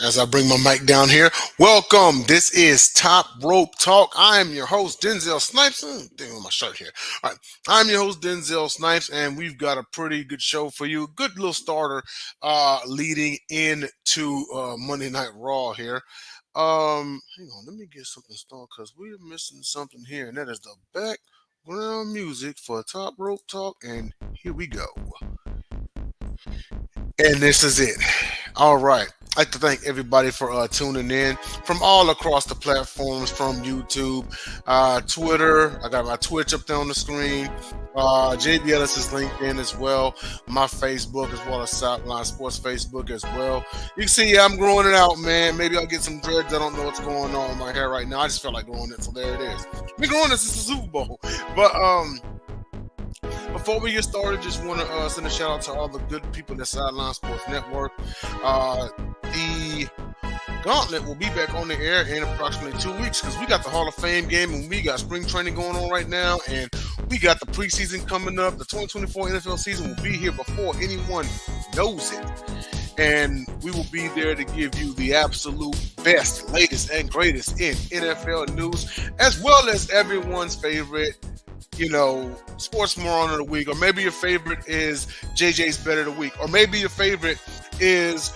As I bring my mic down here, welcome. This is Top Rope Talk. I am your host, Denzel Snipes. Thing on my shirt here. All right, I'm your host, Denzel Snipes, and we've got a pretty good show for you. Good little starter, leading into Monday Night Raw here. Hang on, let me get something started because we're missing something here, and that is the background music for Top Rope Talk. And here we go. And this is it. All right. I'd like to thank everybody for tuning in from all across the platforms, from YouTube, Twitter. I got my Twitch up there on the screen. JB Ellis is LinkedIn as well. My Facebook as well as Sideline Sports Facebook as well. You can see I'm growing it out, man. Maybe I'll get some dreads. I don't know what's going on with my hair right now. I just feel like growing it, so there it is. Been growing this since the Super Bowl. But before we get started, just want to send a shout out to all the good people at Sideline Sports Network. The Gauntlet will be back on the air in approximately 2 weeks because we got the Hall of Fame game and we got spring training going on right now, and we got the preseason coming up. The 2024 NFL season will be here before anyone knows it, and we will be there to give you the absolute best, latest, and greatest in NFL news, as well as everyone's favorite sports moron of the week, or maybe your favorite is JJ's Bet of the week, or maybe your favorite is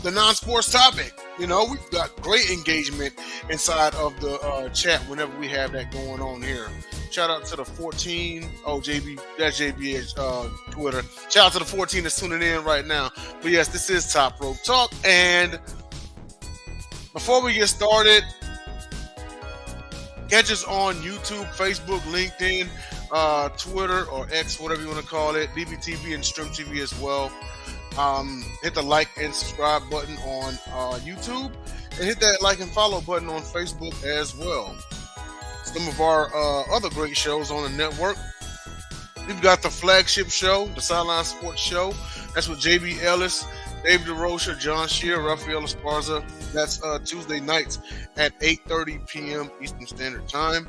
the non-sports topic. We've got great engagement inside of the chat whenever we have that going on here. Shout out to the 14. Oh, JB, that's JB's Twitter. Shout out to the 14 that's tuning in right now. But yes, this is Top Rope Talk. And before we get started, catch us on YouTube, Facebook, LinkedIn, Twitter, or X, whatever you want to call it, BBTV and Stream TV as well. Hit the like and subscribe button on YouTube, and hit that like and follow button on Facebook as well. Some of our other great shows on the network. We've got the flagship show, the Sideline Sports Show. That's with JB Ellis, David DeRocha, John Shear, Rafael Esparza. That's Tuesday nights at 8:30 p.m. Eastern Standard Time.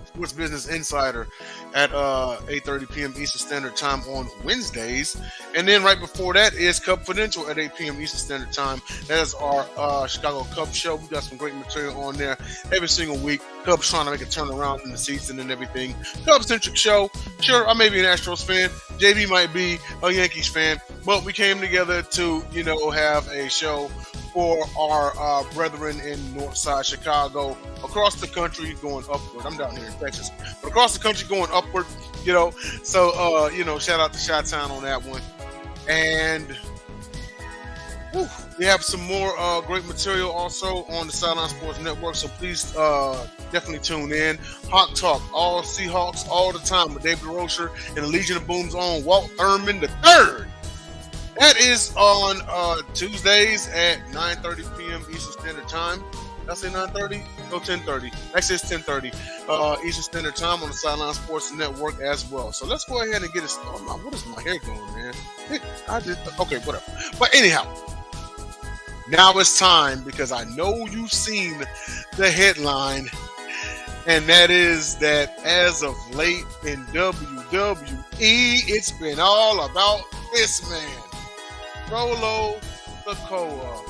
Sports Business Insider at 8:30 p.m. Eastern Standard Time on Wednesdays. And then right before that is Cubfidential at 8 p.m. Eastern Standard Time. That is our Chicago Cubs show. We got some great material on there every single week. Cubs trying to make a turnaround in the season and everything. Cubs-centric show. Sure, I may be an Astros fan. JB might be a Yankees fan. But we came together to, have a show for our brethren in Northside Chicago, across the country going upward. I'm down here in Texas, but across the country going upward, So, shout out to Chi-Town on that one. And we have some more great material also on the Sideline Sports Network, so please definitely tune in. Hawk Talk, all Seahawks, all the time with David DeRocher and the Legion of Boom's own Walt Thurman III. That is on Tuesdays at 9:30 p.m. Eastern Standard Time. Did I say 9:30? No, 10:30. Actually, it's 10:30 Eastern Standard Time on the Sideline Sports Network as well. So let's go ahead and get it started. What is my hair doing, man? Okay, whatever. But anyhow, now it's time, because I know you've seen the headline, and that is that as of late in WWE, it's been all about this man. Solo Sikoa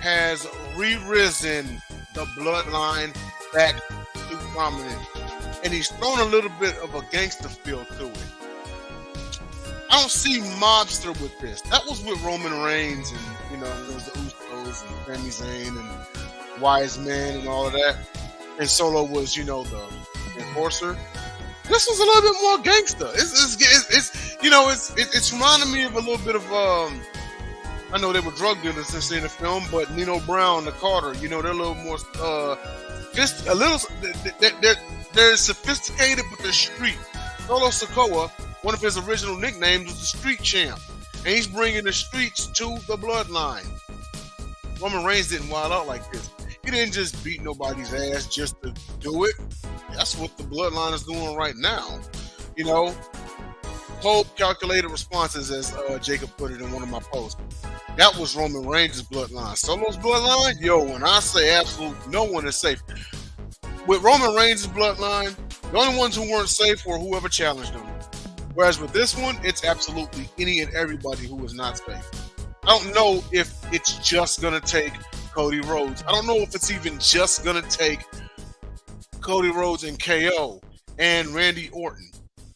has re-risen the bloodline back to prominence, and he's thrown a little bit of a gangster feel to it. I don't see mobster with this. That was with Roman Reigns, and there was the Usos and Sami Zayn and Wise Man and all of that, and Solo was the enforcer. This was a little bit more gangster. It's reminding me of a little bit of I know they were drug dealers in the film, but Nino Brown, the Carter, they're a little more they're sophisticated, but they're street. Solo Sikoa, one of his original nicknames was the Street Champ, and he's bringing the streets to the bloodline. Roman Reigns didn't wild out like this. He didn't just beat nobody's ass just to do it. That's what the bloodline is doing right now. Cold calculated responses, as Jacob put it in one of my posts. That was Roman Reigns' bloodline. Solo's bloodline, when I say absolutely no one is safe. With Roman Reigns' bloodline, the only ones who weren't safe were whoever challenged them. Whereas with this one, it's absolutely any and everybody who is not safe. I don't know if it's just gonna take Cody Rhodes. I don't know if it's even just gonna take Cody Rhodes and KO and Randy Orton.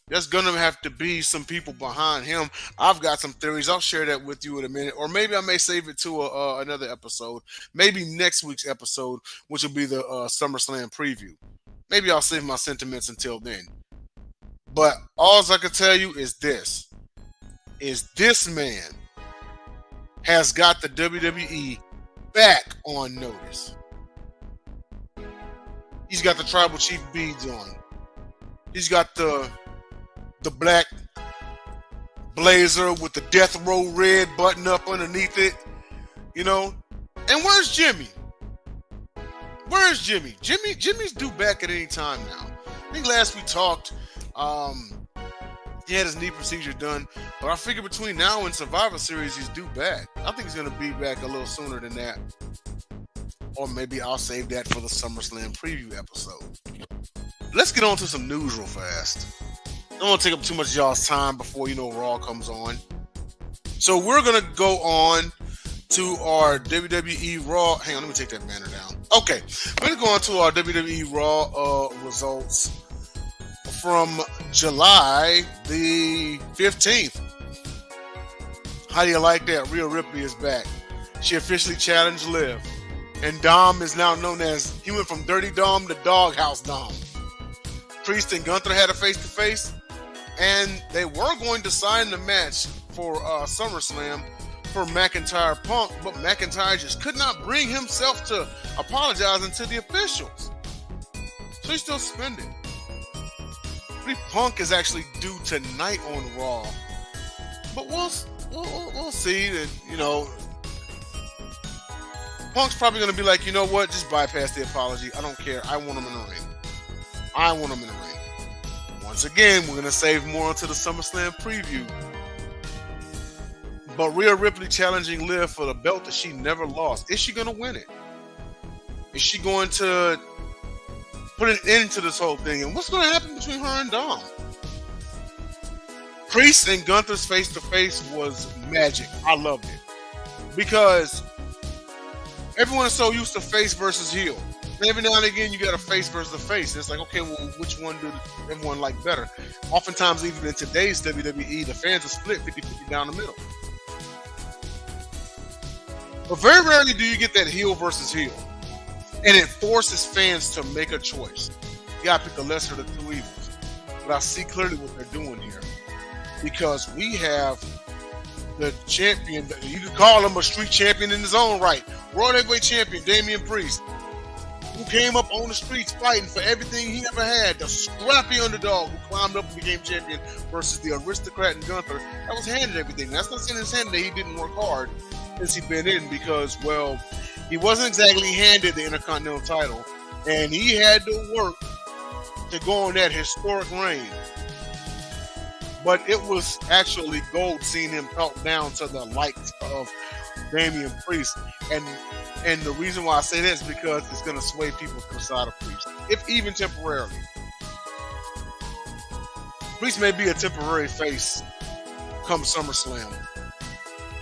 There's gonna have to be some people behind him. I've got some theories. I'll share that with you in a minute, or maybe I may save it to another episode. Maybe next week's episode, which will be the SummerSlam preview. Maybe I'll save my sentiments until then. But all I can tell you is this man has got the WWE back on notice. He's got the tribal chief beads on. He's got the black blazer with the death row red button up underneath it, you know. And where's Jimmy? Where's Jimmy? Jimmy's due back at any time now. I think last we talked, he had his knee procedure done, but I figure between now and Survivor Series, he's due back. I think he's going to be back a little sooner than that. Or maybe I'll save that for the SummerSlam preview episode. Let's get on to some news real fast. I don't want to take up too much of y'all's time before, Raw comes on. So we're going to go on to our WWE Raw. Hang on, let me take that banner down. Okay, we're going to go on to our WWE Raw results from July the 15th. How do you like that? Rhea Ripley is back. She officially challenged Liv. And Dom is now known as, he went from Dirty Dom to Doghouse Dom. Priest and Gunther had a face-to-face, and they were going to sign the match for SummerSlam for McIntyre Punk, but McIntyre just could not bring himself to apologizing to the officials. So he's still suspended. I believe Punk is actually due tonight on Raw, but we'll see that, Punk's probably going to be like, you know what, just bypass the apology. I don't care. I want him in the ring. Once again, we're going to save more until the SummerSlam preview. But Rhea Ripley challenging Liv for the belt that she never lost. Is she going to win it? Is she going to put an end to this whole thing? And what's going to happen between her and Dom? Priest and Gunther's face-to-face was magic. I loved it. Because everyone is so used to face versus heel. And every now and again, you got a face versus a face. And it's like, okay, well, which one do everyone like better? Oftentimes, even in today's WWE, the fans are split 50-50 down the middle. But very rarely do you get that heel versus heel. And it forces fans to make a choice. You got to pick the lesser of the two evils. But I see clearly what they're doing here. Because we have the champion, you could call him a street champion in his own right. World Heavyweight Champion, Damian Priest, who came up on the streets fighting for everything he ever had. The scrappy underdog who climbed up and became champion versus the aristocrat and Gunther that was handed everything. That's not saying it's handed that he didn't work hard since he'd been in because, well, he wasn't exactly handed the Intercontinental title, and he had to work to go on that historic reign. But it was actually gold seeing him talk down to the likes of Damian Priest. And the reason why I say that is because it's going to sway people to the side of Priest, if even temporarily. Priest may be a temporary face come SummerSlam.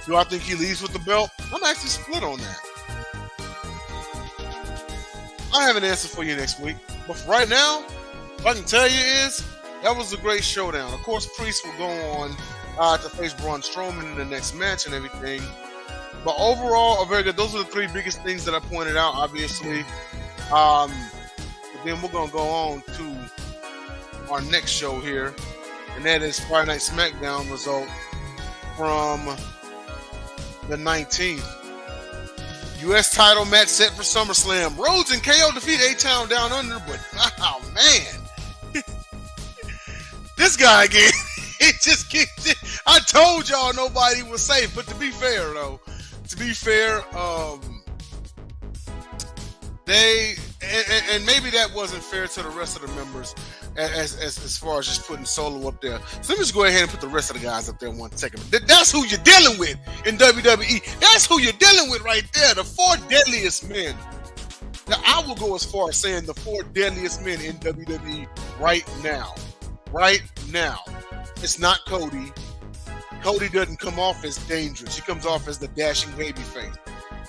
Do I think he leaves with the belt? I'm actually split on that. I'll have an answer for you next week. But for right now, what I can tell you is that was a great showdown. Of course, Priest will go on to face Braun Strowman in the next match and everything. But overall, very good. Those are the three biggest things that I pointed out, obviously. But then we're going to go on to our next show here. And that is Friday Night SmackDown result from the 19th. U.S. title match set for SummerSlam. Rhodes and KO defeat A-Town Down Under, but oh man. This guy again, it just kicked it. I told y'all nobody was safe, but to be fair, they and maybe that wasn't fair to the rest of the members as far as just putting Solo up there. So let me just go ahead and put the rest of the guys up there one second. That's who you're dealing with in WWE. That's who you're dealing with right there. The four deadliest men. Now, I will go as far as saying the four deadliest men in WWE right now. Right now. It's not Cody. Cody doesn't come off as dangerous. He comes off as the dashing babyface.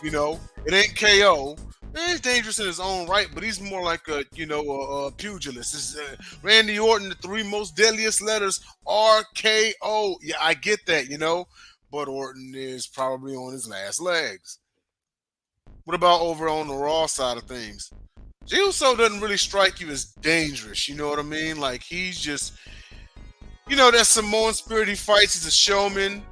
It ain't KO. He's dangerous in his own right, but he's more like a pugilist. It's, Randy Orton, the 3 most deadliest letters, RKO. Yeah, I get that, but Orton is probably on his last legs. What about over on the Raw side of things? Jey Uso doesn't really strike you as dangerous, you know what I mean? Like, he's just, that Samoan spirit. He fights. He's a showman.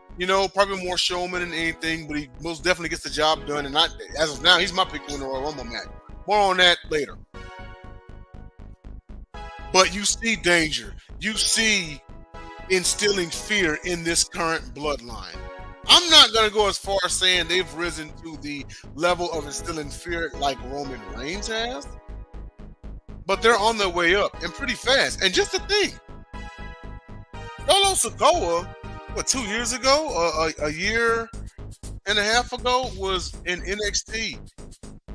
Probably more showman than anything, but he most definitely gets the job done. And not as of now, he's my pick to win the Royal Rumble match. More on that later. But you see danger. You see instilling fear in this current bloodline. I'm not going to go as far as saying they've risen to the level of instilling fear like Roman Reigns has, but they're on their way up and pretty fast. And just to think, Sikoa, 2 years ago, a year and a half ago, was in NXT.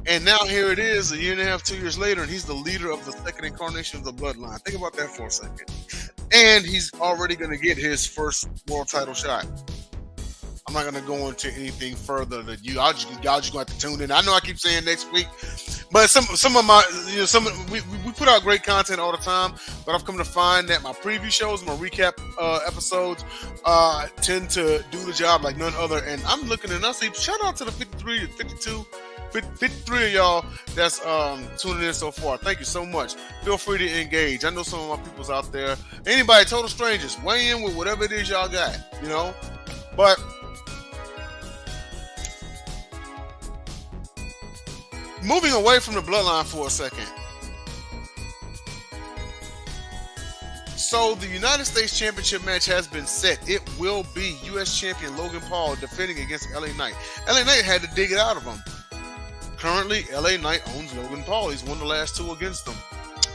And now here it is, a year and a half, 2 years later, and he's the leader of the second incarnation of the bloodline. Think about that for a second. And he's already going to get his first world title shot. I'm not going to go into anything further that y'all just going to have to tune in. I know I keep saying next week, but some of my, we put out great content all the time, but I've come to find that my preview shows, my recap episodes tend to do the job like none other. And I'm looking and I see, shout out to the 53 of y'all that's tuning in so far. Thank you so much. Feel free to engage. I know some of my people's out there. Anybody, total strangers, weigh in with whatever it is y'all got, But moving away from the bloodline for a second. So the United States Championship match has been set. It will be U.S. Champion Logan Paul defending against LA Knight. LA Knight had to dig it out of him. Currently, LA Knight owns Logan Paul. He's won the last 2 against him.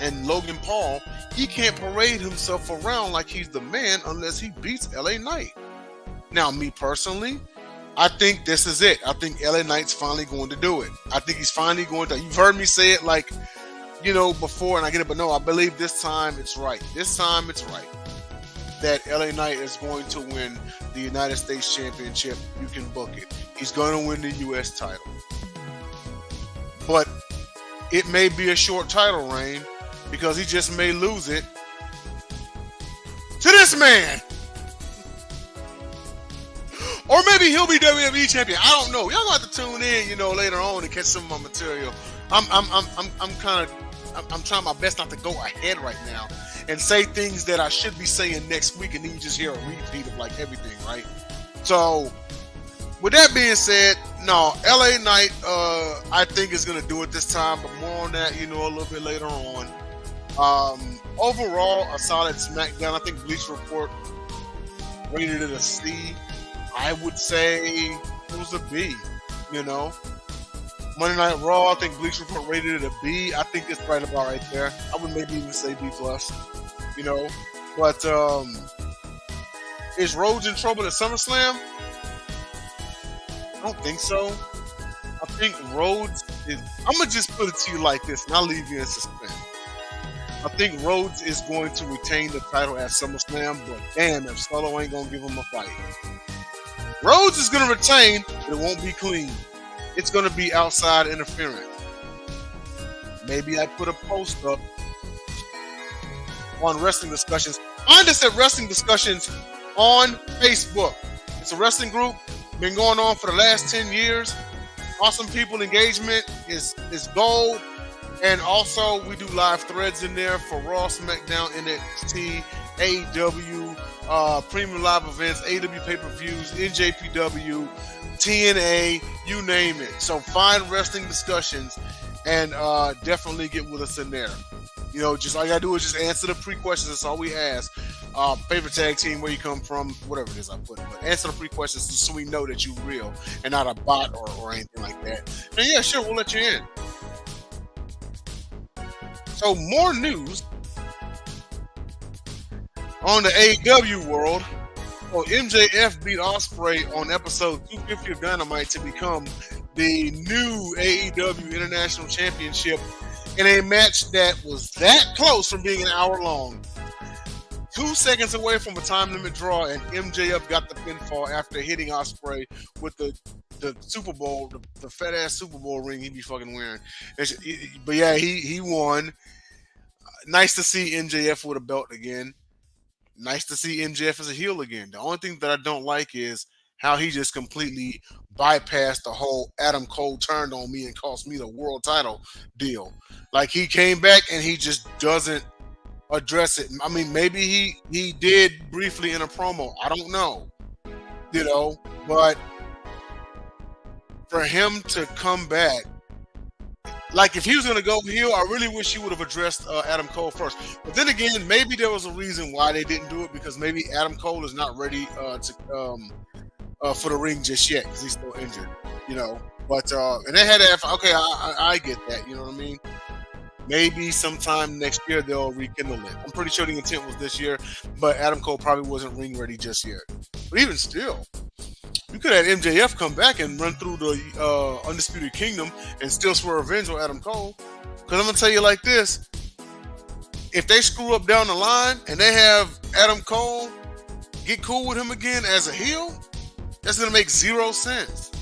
And Logan Paul, he can't parade himself around like he's the man unless he beats LA Knight. Now, me personally, I think this is it. I think LA Knight's finally going to do it. I think he's finally going to. You've heard me say it before, and I get it, but no, I believe this time it's right. This time it's right that LA Knight is going to win the United States Championship. You can book it. He's going to win the U.S. title. But it may be a short title reign because he just may lose it to this man. Or maybe he'll be WWE champion. I don't know. Y'all gonna have to tune in, later on to catch some of my material. I'm trying my best not to go ahead right now and say things that I should be saying next week, and then you just hear a repeat of like everything, right? So, with that being said, no, LA Knight, I think is gonna do it this time, but more on that, a little bit later on. Overall, a solid SmackDown. I think Bleach Report rated it a C. I would say it was a B, Monday Night Raw, I think Bleach Report rated it a B. I think it's right about right there. I would maybe even say B+, But is Rhodes in trouble at SummerSlam? I don't think so. I think Rhodes is... I'm going to just put it to you like this, and I'll leave you in suspense. I think Rhodes is going to retain the title at SummerSlam, but damn if Solo ain't going to give him a fight. Rhodes is going to retain, but it won't be clean. It's going to be outside interference. Maybe I put a post up on Wrestling Discussions. Find us at Wrestling Discussions on Facebook. It's a wrestling group. Been going on for the last 10 years. Awesome people. Engagement is gold. And also, we do live threads in there for Raw, SmackDown, NXT, AEW, premium live events, AEW pay-per-views, NJPW, TNA, you name it. So find Wrestling Discussions and definitely get with us in there. Just all you gotta do is just answer the pre-questions. That's all we ask. Favorite tag team, where you come from, whatever it is I put. But answer the pre-questions just so we know that you're real and not a bot or anything like that. And yeah, sure, we'll let you in. So more news on the AEW world. Well, MJF beat Ospreay on episode 250 of Dynamite to become the new AEW International Championship in a match that was that close from being an hour long. 2 seconds away from a time limit draw, and MJF got the pinfall after hitting Ospreay with the Super Bowl, the fat ass Super Bowl ring he be fucking wearing. But yeah, he won. Nice to see MJF with a belt again. Nice to see MJF as a heel again. The only thing that I don't like is how he just completely bypassed the whole Adam Cole turned on me and cost me the world title deal. Like he came back and he just doesn't address it. I mean, maybe he did briefly in a promo. I don't know, but for him to come back, like if he was gonna go heel, I really wish he would have addressed Adam Cole first. But then again, maybe there was a reason why they didn't do it because maybe Adam Cole is not ready for the ring just yet because he's still injured. But and they had to have, okay, I get that. You know what I mean? Maybe sometime next year they'll rekindle it. I'm pretty sure the intent was this year, but Adam Cole probably wasn't ring ready just yet. But even still, you could have MJF come back and run through the Undisputed Kingdom and still swear revenge on Adam Cole. Because I'm going to tell you like this. If they screw up down the line and they have Adam Cole get cool with him again as a heel, that's going to make zero sense.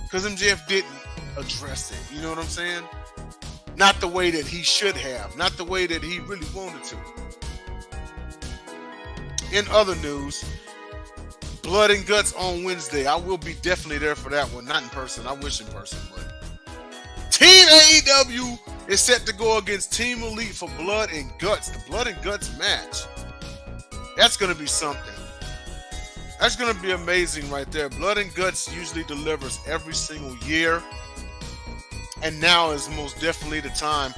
Because MJF didn't address it. You know what I'm saying? Not the way that he should have. Not the way that he really wanted to. In other news, Blood and Guts on Wednesday. I will be definitely there for that one. Not in person. I wish in person, but Team AEW is set to go against Team Elite for Blood and Guts. The Blood and Guts match. That's going to be something. That's going to be amazing right there. Blood and Guts usually delivers every single year. And now is most definitely the time.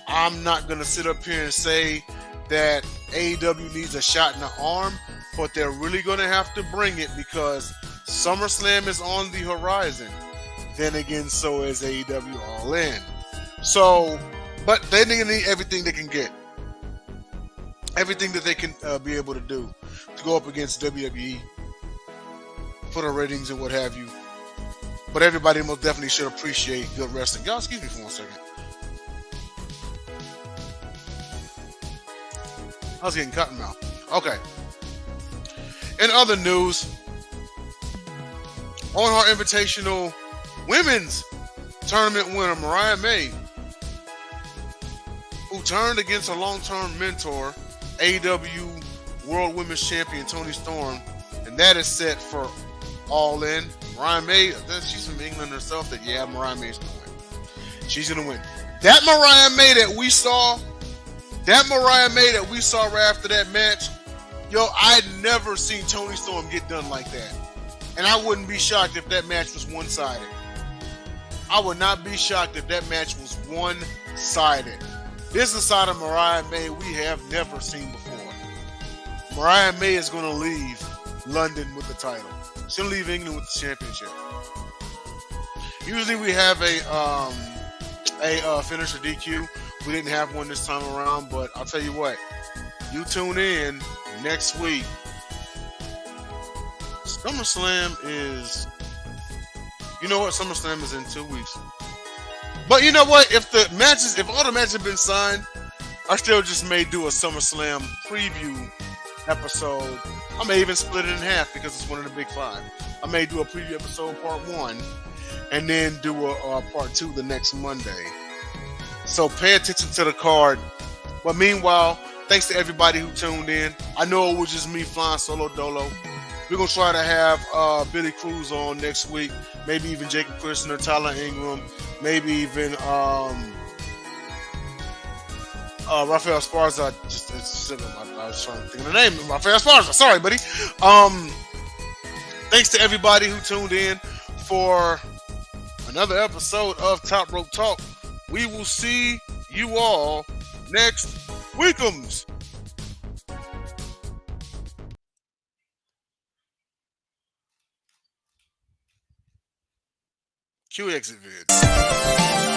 I'm not going to sit up here and say that AEW needs a shot in the arm, but they're really going to have to bring it because SummerSlam is on the horizon. Then again, so is AEW All In. So, but they're going to need everything they can get. Everything that they can be able to do to go up against WWE for the ratings and what have you. But everybody most definitely should appreciate good wrestling. Y'all, excuse me for 1 second. I was getting cotton mouth. Okay. In other news, on her Invitational Women's Tournament winner, Mariah May, who turned against her long-term mentor, AEW World Women's Champion Toni Storm, and that is set for All In. Mariah May, she's from England herself, that Mariah May's going to win. She's going to win. That Mariah May that we saw right after that match, I had never seen Toni Storm get done like that. And I wouldn't be shocked if that match was one-sided. I would not be shocked if that match was one-sided. This is a side of Mariah May we have never seen before. Mariah May is going to leave London with the title. She'll leave England with the championship. Usually we have a finisher DQ. We didn't have one this time around, but I'll tell you what. You tune in next week. SummerSlam is... You know what? SummerSlam is in 2 weeks. But you know what? If all the matches have been signed, I still just may do a SummerSlam preview episode. I may even split it in half because it's one of the big five. I may do a preview episode part 1 and then do a part 2 the next Monday. So pay attention to the card. But meanwhile, thanks to everybody who tuned in. I know it was just me flying solo dolo. We're going to try to have Billy Cruz on next week. Maybe even Jacob Kushner, Tyler Ingram. Maybe even Rafael Esparza. I was trying to think of the name. Rafael Esparza. Sorry, buddy. Thanks to everybody who tuned in for another episode of Top Rope Talk. We will see you all next weekums. Cue exit vids.